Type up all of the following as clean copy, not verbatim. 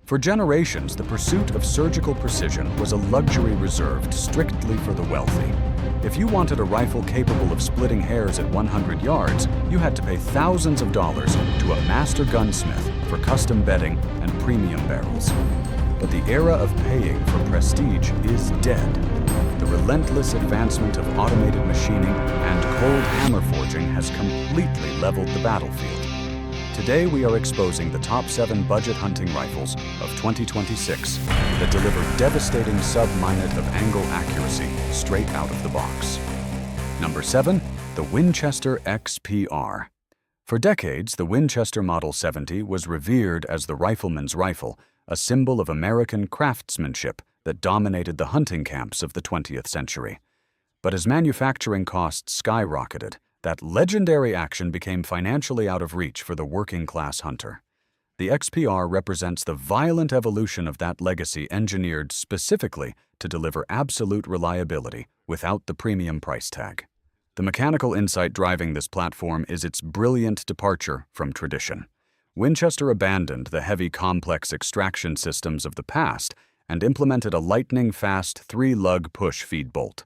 For generations, the pursuit of surgical precision was a luxury reserved strictly for the wealthy. If you wanted a rifle capable of splitting hairs at 100 yards, you had to pay thousands of dollars to a master gunsmith for custom bedding and premium barrels. But the era of paying for prestige is dead. The relentless advancement of automated machining and cold hammer forging has completely leveled the battlefield. Today we are exposing the top 7 budget hunting rifles of 2026 that deliver devastating sub-minute of angle accuracy straight out of the box. Number 7. The Winchester XPR. For decades, the Winchester Model 70 was revered as the rifleman's rifle, a symbol of American craftsmanship that dominated the hunting camps of the 20th century. But as manufacturing costs skyrocketed, that legendary action became financially out of reach for the working-class hunter. The XPR represents the violent evolution of that legacy engineered specifically to deliver absolute reliability without the premium price tag. The mechanical insight driving this platform is its brilliant departure from tradition. Winchester abandoned the heavy, complex extraction systems of the past and implemented a lightning-fast 3-lug push-feed bolt.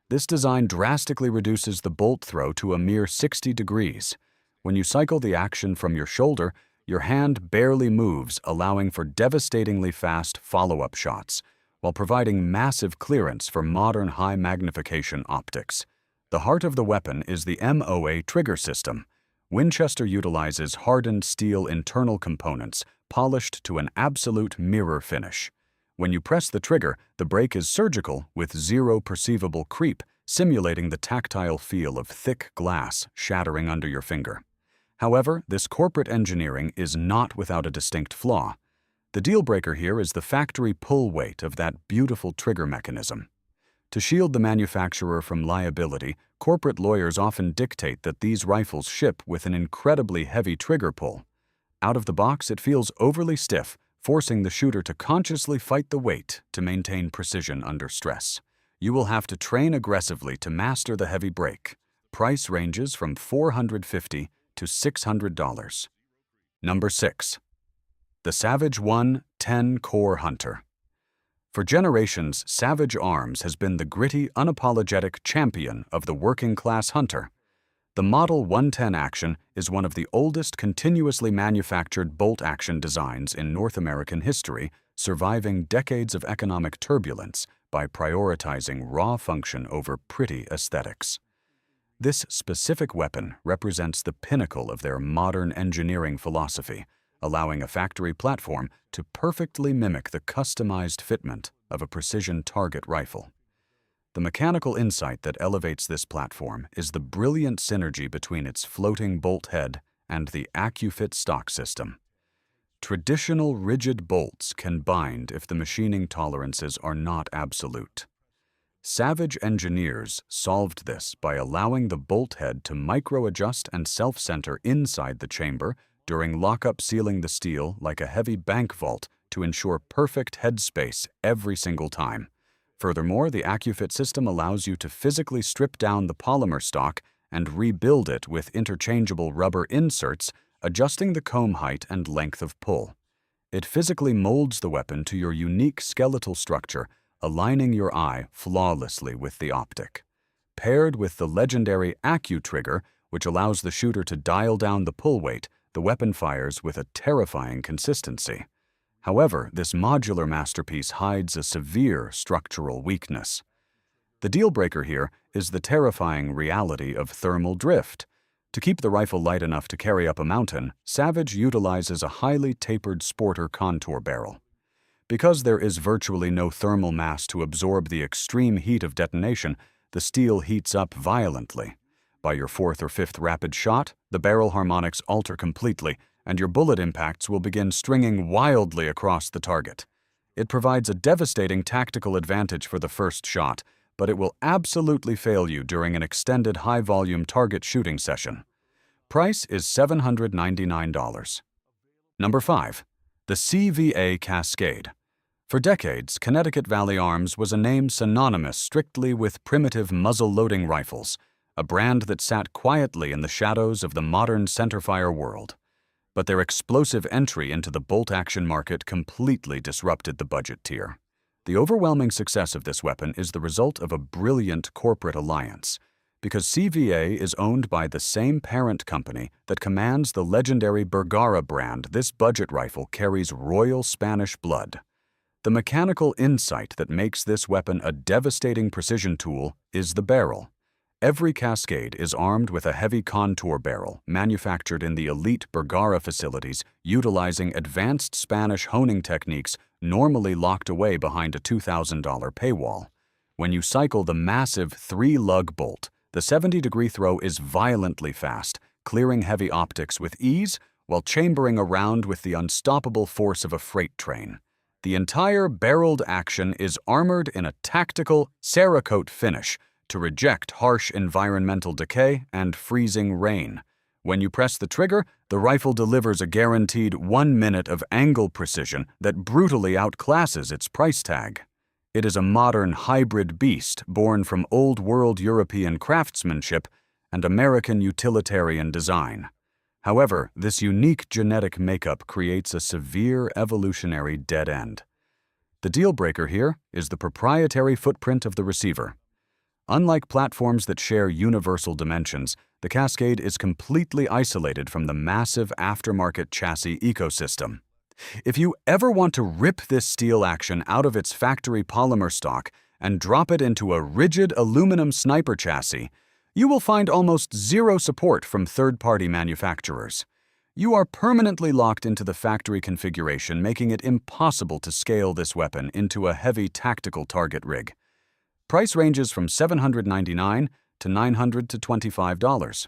This design drastically reduces the bolt throw to a mere 60 degrees. When you cycle the action from your shoulder, your hand barely moves, allowing for devastatingly fast follow-up shots, while providing massive clearance for modern high-magnification optics. The heart of the weapon is the MOA trigger system. Winchester utilizes hardened steel internal components, polished to an absolute mirror finish. When you press the trigger, the break is surgical with zero perceivable creep, simulating the tactile feel of thick glass shattering under your finger. However, this corporate engineering is not without a distinct flaw. The deal breaker here is the factory pull weight of that beautiful trigger mechanism. To shield the manufacturer from liability, corporate lawyers often dictate that these rifles ship with an incredibly heavy trigger pull. Out of the box, it feels overly stiff, forcing the shooter to consciously fight the weight to maintain precision under stress. You will have to train aggressively to master the heavy break. Price ranges from $450 to $600. Number 6. The Savage 1 10-Core Hunter. For generations, Savage Arms has been the gritty, unapologetic champion of the working-class hunter. The Model 110 action is one of the oldest continuously manufactured bolt-action designs in North American history, surviving decades of economic turbulence by prioritizing raw function over pretty aesthetics. This specific weapon represents the pinnacle of their modern engineering philosophy, allowing a factory platform to perfectly mimic the customized fitment of a precision target rifle. The mechanical insight that elevates this platform is the brilliant synergy between its floating bolt head and the AccuFit stock system. Traditional rigid bolts can bind if the machining tolerances are not absolute. Savage engineers solved this by allowing the bolt head to micro-adjust and self-center inside the chamber during lockup, sealing the steel like a heavy bank vault to ensure perfect head space every single time. Furthermore, the AccuFit system allows you to physically strip down the polymer stock and rebuild it with interchangeable rubber inserts, adjusting the comb height and length of pull. It physically molds the weapon to your unique skeletal structure, aligning your eye flawlessly with the optic. Paired with the legendary AccuTrigger, which allows the shooter to dial down the pull weight, the weapon fires with a terrifying consistency. However, this modular masterpiece hides a severe structural weakness. The deal breaker here is the terrifying reality of thermal drift. To keep the rifle light enough to carry up a mountain, Savage utilizes a highly tapered sporter contour barrel. Because there is virtually no thermal mass to absorb the extreme heat of detonation, the steel heats up violently. By your 4th or 5th rapid shot, the barrel harmonics alter completely, and your bullet impacts will begin stringing wildly across the target. It provides a devastating tactical advantage for the first shot, but it will absolutely fail you during an extended high-volume target shooting session. Price is $799. Number 5. The CVA Cascade. For decades, Connecticut Valley Arms was a name synonymous strictly with primitive muzzle-loading rifles, a brand that sat quietly in the shadows of the modern centerfire world. but their explosive entry into the bolt-action market completely disrupted the budget tier. The overwhelming success of this weapon is the result of a brilliant corporate alliance. Because CVA is owned by the same parent company that commands the legendary Bergara brand, this budget rifle carries royal Spanish blood. The mechanical insight that makes this weapon a devastating precision tool is the barrel. Every Cascade is armed with a heavy contour barrel, manufactured in the elite Bergara facilities, utilizing advanced Spanish honing techniques normally locked away behind a $2,000 paywall. When you cycle the massive 3-lug bolt, the 70-degree throw is violently fast, clearing heavy optics with ease while chambering around with the unstoppable force of a freight train. The entire barreled action is armored in a tactical Cerakote finish to reject harsh environmental decay and freezing rain. When you press the trigger, the rifle delivers a guaranteed 1 minute of angle precision that brutally outclasses its price tag. It is a modern hybrid beast born from old-world European craftsmanship and American utilitarian design. However, this unique genetic makeup creates a severe evolutionary dead end. The deal breaker here is the proprietary footprint of the receiver. Unlike platforms that share universal dimensions, the Cascade is completely isolated from the massive aftermarket chassis ecosystem. If you ever want to rip this steel action out of its factory polymer stock and drop it into a rigid aluminum sniper chassis, you will find almost zero support from third-party manufacturers. You are permanently locked into the factory configuration, making it impossible to scale this weapon into a heavy tactical target rig. Price ranges from $799 to $925.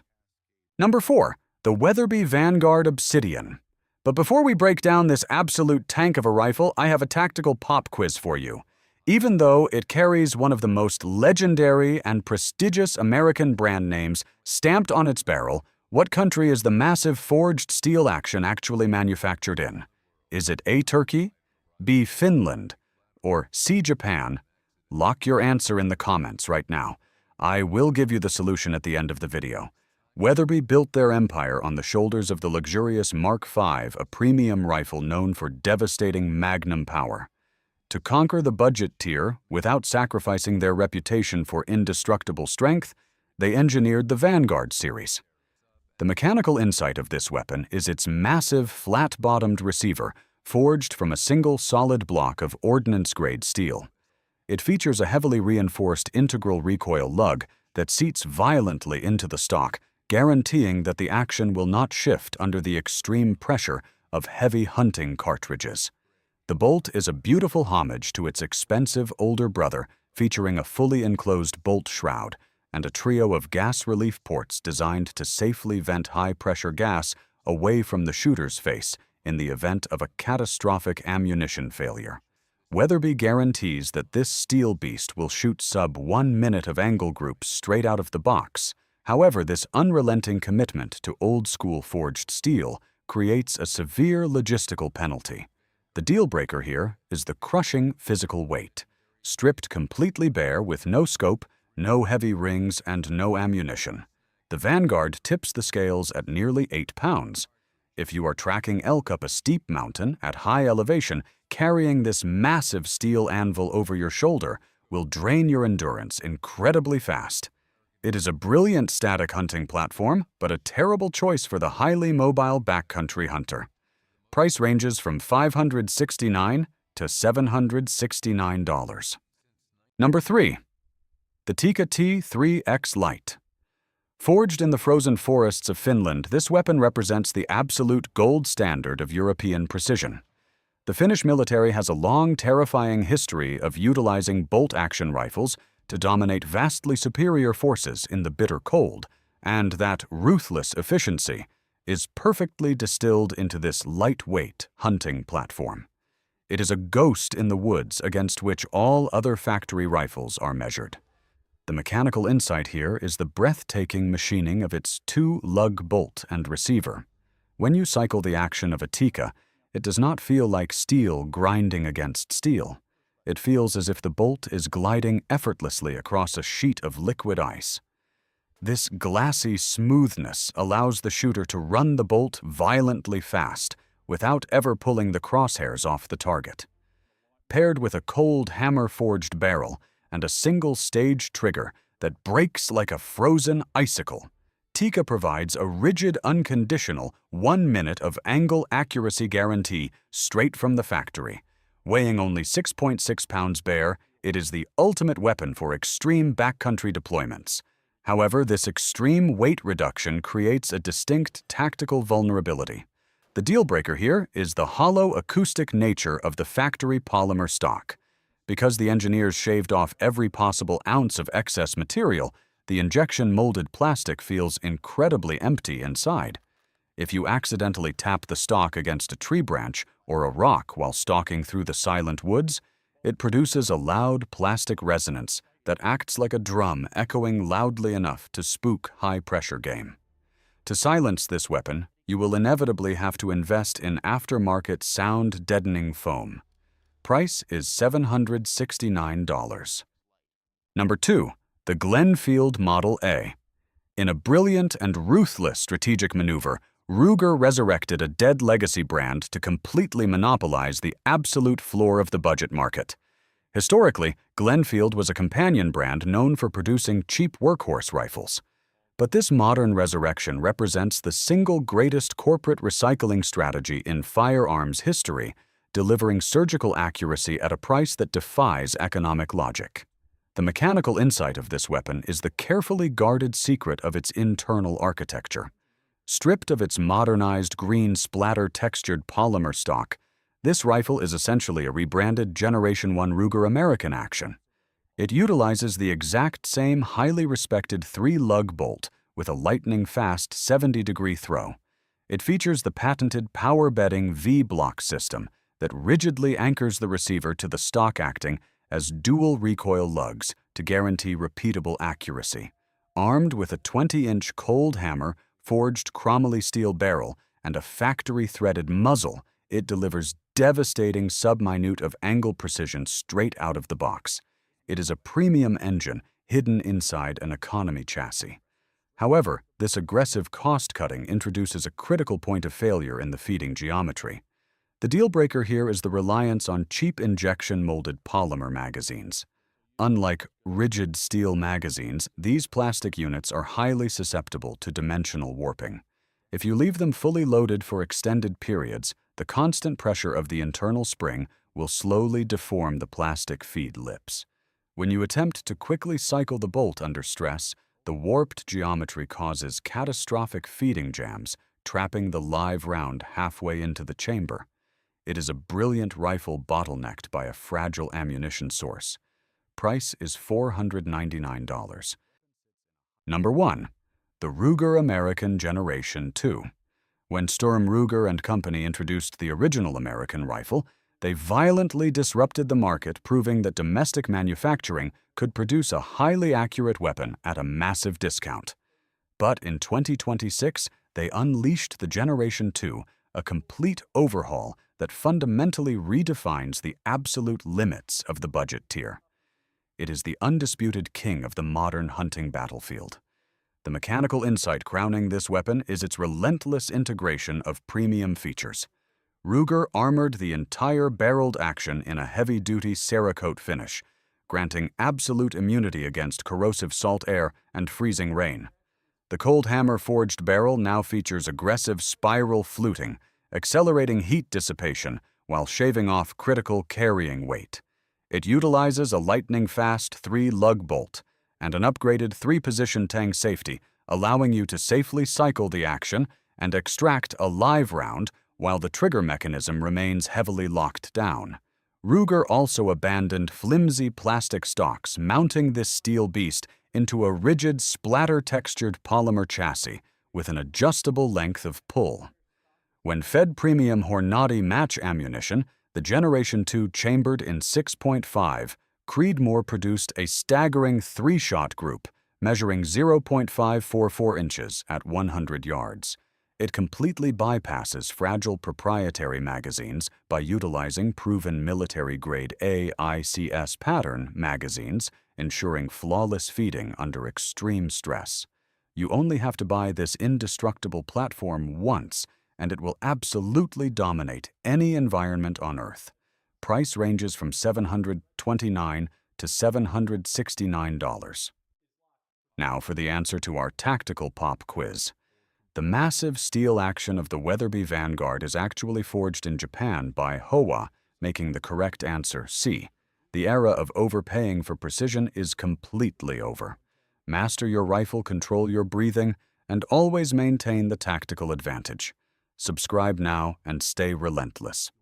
Number 4. The Weatherby Vanguard Obsidian. But before we break down this absolute tank of a rifle, I have a tactical pop quiz for you. Even though it carries one of the most legendary and prestigious American brand names stamped on its barrel, what country is the massive forged steel action actually manufactured in? Is it A. Turkey, B. Finland, or C. Japan? Lock your answer in the comments right now. I will give you the solution at the end of the video. Weatherby built their empire on the shoulders of the luxurious Mark V, a premium rifle known for devastating magnum power. To conquer the budget tier without sacrificing their reputation for indestructible strength, they engineered the Vanguard series. The mechanical insight of this weapon is its massive flat-bottomed receiver, forged from a single solid block of ordnance-grade steel. It features a heavily reinforced integral recoil lug that seats violently into the stock, guaranteeing that the action will not shift under the extreme pressure of heavy hunting cartridges. The bolt is a beautiful homage to its expensive older brother, featuring a fully enclosed bolt shroud and a trio of gas relief ports designed to safely vent high-pressure gas away from the shooter's face in the event of a catastrophic ammunition failure. Weatherby guarantees that this steel beast will shoot sub-1 minute of angle groups straight out of the box. However, this unrelenting commitment to old-school forged steel creates a severe logistical penalty. The deal breaker here is the crushing physical weight. Stripped completely bare with no scope, no heavy rings, and no ammunition, the Vanguard tips the scales at nearly 8 pounds. If you are tracking elk up a steep mountain at high elevation, carrying this massive steel anvil over your shoulder will drain your endurance incredibly fast. It is a brilliant static hunting platform, but a terrible choice for the highly mobile backcountry hunter. Price ranges from $569 to $769. Number 3. The Tikka T3x Lite. Forged in the frozen forests of Finland, this weapon represents the absolute gold standard of European precision. The Finnish military has a long, terrifying history of utilizing bolt-action rifles to dominate vastly superior forces in the bitter cold, and that ruthless efficiency is perfectly distilled into this lightweight hunting platform. It is a ghost in the woods against which all other factory rifles are measured. The mechanical insight here is the breathtaking machining of its 2-lug bolt and receiver. When you cycle the action of a Tikka, it does not feel like steel grinding against steel. It feels as if the bolt is gliding effortlessly across a sheet of liquid ice. This glassy smoothness allows the shooter to run the bolt violently fast without ever pulling the crosshairs off the target. Paired with a cold hammer-forged barrel and a single-stage trigger that breaks like a frozen icicle, Tikka provides a rigid, unconditional 1 minute of angle accuracy guarantee straight from the factory. Weighing only 6.6 pounds bare, it is the ultimate weapon for extreme backcountry deployments. However, this extreme weight reduction creates a distinct tactical vulnerability. The deal breaker here is the hollow acoustic nature of the factory polymer stock. Because the engineers shaved off every possible ounce of excess material, the injection-molded plastic feels incredibly empty inside. If you accidentally tap the stock against a tree branch or a rock while stalking through the silent woods, it produces a loud plastic resonance that acts like a drum echoing loudly enough to spook high-pressure game. To silence this weapon, you will inevitably have to invest in aftermarket sound-deadening foam. Price is $769. Number 2. The Glenfield Model A. In a brilliant and ruthless strategic maneuver, Ruger resurrected a dead legacy brand to completely monopolize the absolute floor of the budget market. Historically, Glenfield was a companion brand known for producing cheap workhorse rifles. But this modern resurrection represents the single greatest corporate recycling strategy in firearms history, delivering surgical accuracy at a price that defies economic logic. The mechanical insight of this weapon is the carefully guarded secret of its internal architecture. Stripped of its modernized green splatter-textured polymer stock, this rifle is essentially a rebranded Generation 1 Ruger American action. It utilizes the exact same highly respected 3-lug bolt with a lightning-fast 70-degree throw. It features the patented power-bedding V-block system that rigidly anchors the receiver to the stock, acting as dual recoil lugs to guarantee repeatable accuracy. Armed with a 20-inch cold hammer, forged chromoly steel barrel, and a factory-threaded muzzle, it delivers devastating sub-minute of angle precision straight out of the box. It is a premium engine hidden inside an economy chassis. However, this aggressive cost-cutting introduces a critical point of failure in the feeding geometry. The deal breaker here is the reliance on cheap injection-molded polymer magazines. Unlike rigid steel magazines, these plastic units are highly susceptible to dimensional warping. If you leave them fully loaded for extended periods, the constant pressure of the internal spring will slowly deform the plastic feed lips. When you attempt to quickly cycle the bolt under stress, the warped geometry causes catastrophic feeding jams, trapping the live round halfway into the chamber. It is a brilliant rifle bottlenecked by a fragile ammunition source. Price is $499. Number 1. The Ruger American Generation 2. When Sturm Ruger and Company introduced the original American rifle, they violently disrupted the market, proving that domestic manufacturing could produce a highly accurate weapon at a massive discount. But in 2026, they unleashed the Generation 2, a complete overhaul that fundamentally redefines the absolute limits of the budget tier. It is the undisputed king of the modern hunting battlefield. The mechanical insight crowning this weapon is its relentless integration of premium features. Ruger armored the entire barreled action in a heavy-duty Cerakote finish, granting absolute immunity against corrosive salt air and freezing rain. The cold hammer forged barrel now features aggressive spiral fluting, accelerating heat dissipation while shaving off critical carrying weight. It utilizes a lightning-fast 3-lug bolt and an upgraded 3-position tang safety, allowing you to safely cycle the action and extract a live round while the trigger mechanism remains heavily locked down. Ruger also abandoned flimsy plastic stocks, mounting this steel beast into a rigid splatter-textured polymer chassis with an adjustable length of pull. When fed premium Hornady match ammunition, the Generation 2 chambered in 6.5, Creedmoor produced a staggering 3-shot group, measuring 0.544 inches at 100 yards. It completely bypasses fragile proprietary magazines by utilizing proven military-grade AICS pattern magazines, ensuring flawless feeding under extreme stress. You only have to buy this indestructible platform once, and it will absolutely dominate any environment on Earth. Price ranges from $729 to $769. Now for the answer to our tactical pop quiz. The massive steel action of the Weatherby Vanguard is actually forged in Japan by Howa, making the correct answer C. The era of overpaying for precision is completely over. Master your rifle, control your breathing, and always maintain the tactical advantage. Subscribe now and stay relentless.